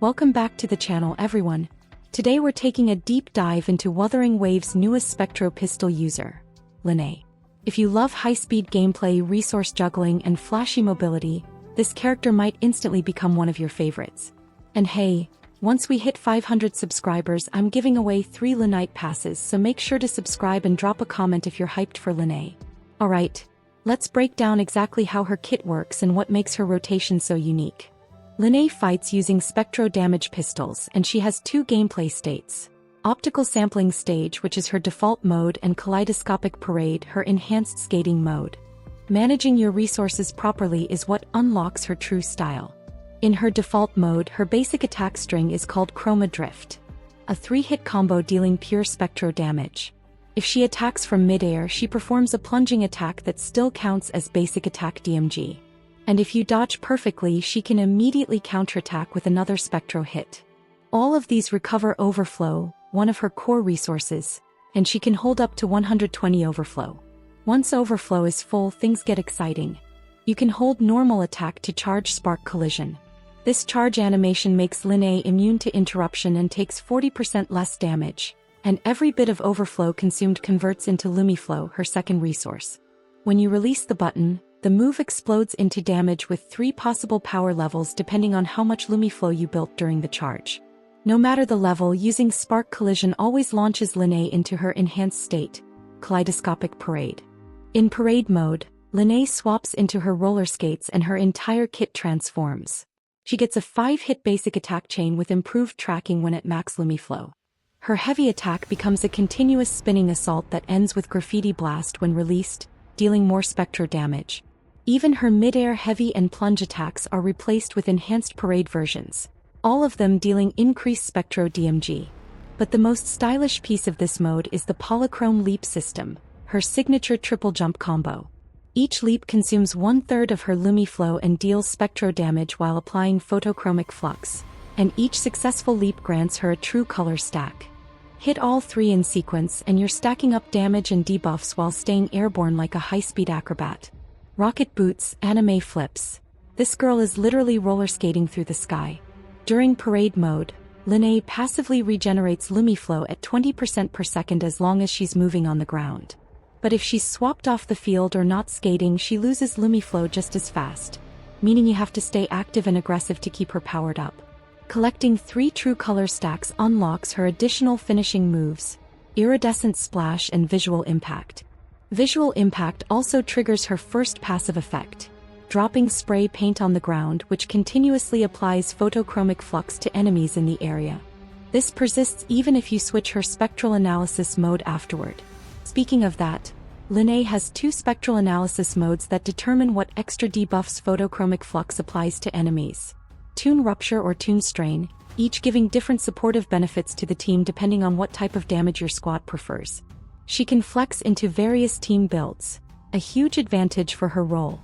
Welcome back to the channel everyone. Today we're taking a deep dive into Wuthering Waves' newest Spectro pistol user, Lynae. If you love high-speed gameplay, resource juggling, and flashy mobility, this character might instantly become one of your favorites. And hey, once we hit 500 subscribers, I'm giving away 3 Lynae passes, so make sure to subscribe and drop a comment if you're hyped for Lynae. Alright, let's break down exactly how her kit works and what makes her rotation so unique. Lynae fights using Spectro damage pistols, and she has 2 gameplay states. Optical Sampling Stage, which is her default mode, and Kaleidoscopic Parade, her enhanced skating mode. Managing your resources properly is what unlocks her true style. In her default mode, her basic attack string is called Chroma Drift, a 3-hit combo dealing pure Spectro damage. If she attacks from midair, she performs a plunging attack that still counts as basic attack DMG. And if you dodge perfectly, she can immediately counterattack with another Spectro hit. All of these recover Overflow, one of her core resources, and she can hold up to 120 Overflow. Once Overflow is full, things get exciting. You can hold normal attack to charge Spark Collision. This charge animation makes Lynae immune to interruption and takes 40% less damage, and every bit of Overflow consumed converts into Lumiflow, her second resource. When you release the button, the move explodes into damage with 3 possible power levels depending on how much Lumiflow you built during the charge. No matter the level, using Spark Collision always launches Lynae into her enhanced state, Kaleidoscopic Parade. In Parade mode, Lynae swaps into her roller skates and her entire kit transforms. She gets a 5-hit basic attack chain with improved tracking when at max Lumiflow. Her heavy attack becomes a continuous spinning assault that ends with Graffiti Blast when released, dealing more Spectro damage. Even her mid-air heavy and plunge attacks are replaced with enhanced Parade versions, all of them dealing increased Spectro DMG. But the most stylish piece of this mode is the Polychrome Leap system, her signature triple jump combo. Each leap consumes 1/3 of her Lumiflow and deals Spectro damage while applying Photochromic Flux, and each successful leap grants her a true color stack. Hit all 3 in sequence and you're stacking up damage and debuffs while staying airborne like a high-speed acrobat. Rocket boots, anime flips. This girl is literally roller skating through the sky. During Parade mode, Lynae passively regenerates Lumiflow at 20% per second as long as she's moving on the ground. But if she's swapped off the field or not skating, she loses Lumiflow just as fast, meaning you have to stay active and aggressive to keep her powered up. Collecting 3 true color stacks unlocks her additional finishing moves, Iridescent Splash and Visual Impact. Visual Impact also triggers her first passive effect, dropping spray paint on the ground, which continuously applies photochromic flux to enemies in the area. This persists even if you switch her spectral analysis mode afterward. Speaking of that, Lynae has 2 spectral analysis modes that determine what extra debuffs photochromic flux applies to enemies. Toon Rupture or Toon Strain, each giving different supportive benefits to the team depending on what type of damage your squad prefers. She can flex into various team builds, a huge advantage for her role.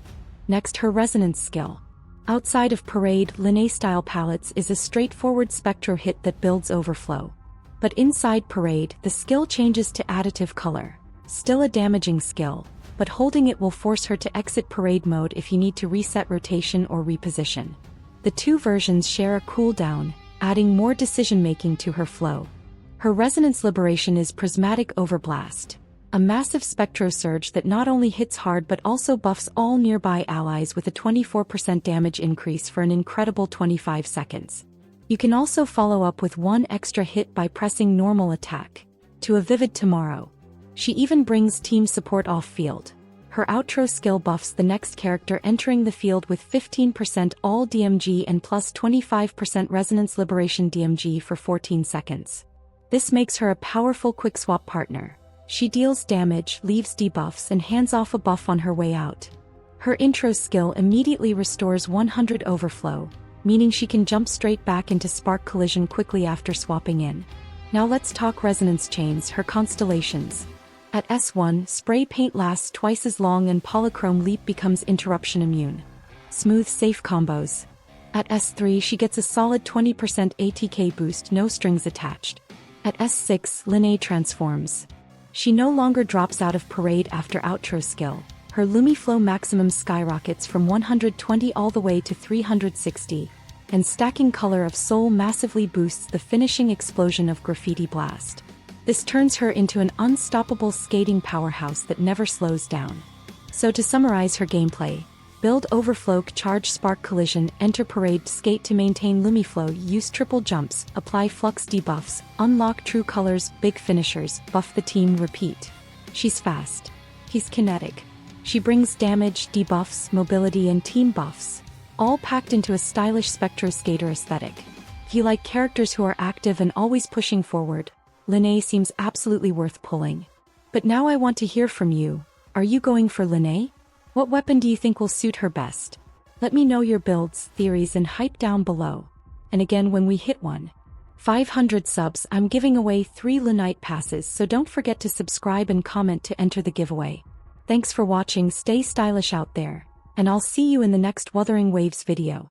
Next, her Resonance skill. Outside of Parade, Lynae Style Palettes is a straightforward Spectro hit that builds Overflow. But inside Parade, the skill changes to Additive Color. Still a damaging skill, but holding it will force her to exit Parade mode if you need to reset rotation or reposition. The 2 versions share a cooldown, adding more decision-making to her flow. Her Resonance Liberation is Prismatic Overblast, a massive Spectro surge that not only hits hard but also buffs all nearby allies with a 24% damage increase for an incredible 25 seconds. You can also follow up with 1 extra hit by pressing Normal Attack, to a Vivid Tomorrow. She even brings team support off-field. Her outro skill buffs the next character entering the field with 15% all DMG and plus 25% Resonance Liberation DMG for 14 seconds. This makes her a powerful quick swap partner. She deals damage, leaves debuffs, and hands off a buff on her way out. Her intro skill immediately restores 100 Overflow, meaning she can jump straight back into Spark Collision quickly after swapping in. Now let's talk Resonance Chains, her constellations. At S1, Spray Paint lasts twice as long and Polychrome Leap becomes interruption immune. Smooth safe combos. At S3 she gets a solid 20% ATK boost, no strings attached. At S6, Lynae transforms. She no longer drops out of Parade after outro skill. Her Lumiflow maximum skyrockets from 120 all the way to 360, and stacking color of Soul massively boosts the finishing explosion of Graffiti Blast. This turns her into an unstoppable skating powerhouse that never slows down. So to summarize her gameplay: build Overflow, charge Spark Collision, enter Parade, skate to maintain Lumiflow, use triple jumps, apply Flux debuffs, unlock True Colors, big finishers, buff the team, repeat. She's fast. He's kinetic. She brings damage, debuffs, mobility and team buffs, all packed into a stylish Spectro skater aesthetic. If you like characters who are active and always pushing forward, Lynae seems absolutely worth pulling. But now I want to hear from you. Are you going for Lynae? What weapon do you think will suit her best? Let me know your builds, theories and hype down below. And again, when we hit 500 subs, I'm giving away 3 Lynae passes, so don't forget to subscribe and comment to enter the giveaway. Thanks for watching, stay stylish out there, and I'll see you in the next Wuthering Waves video.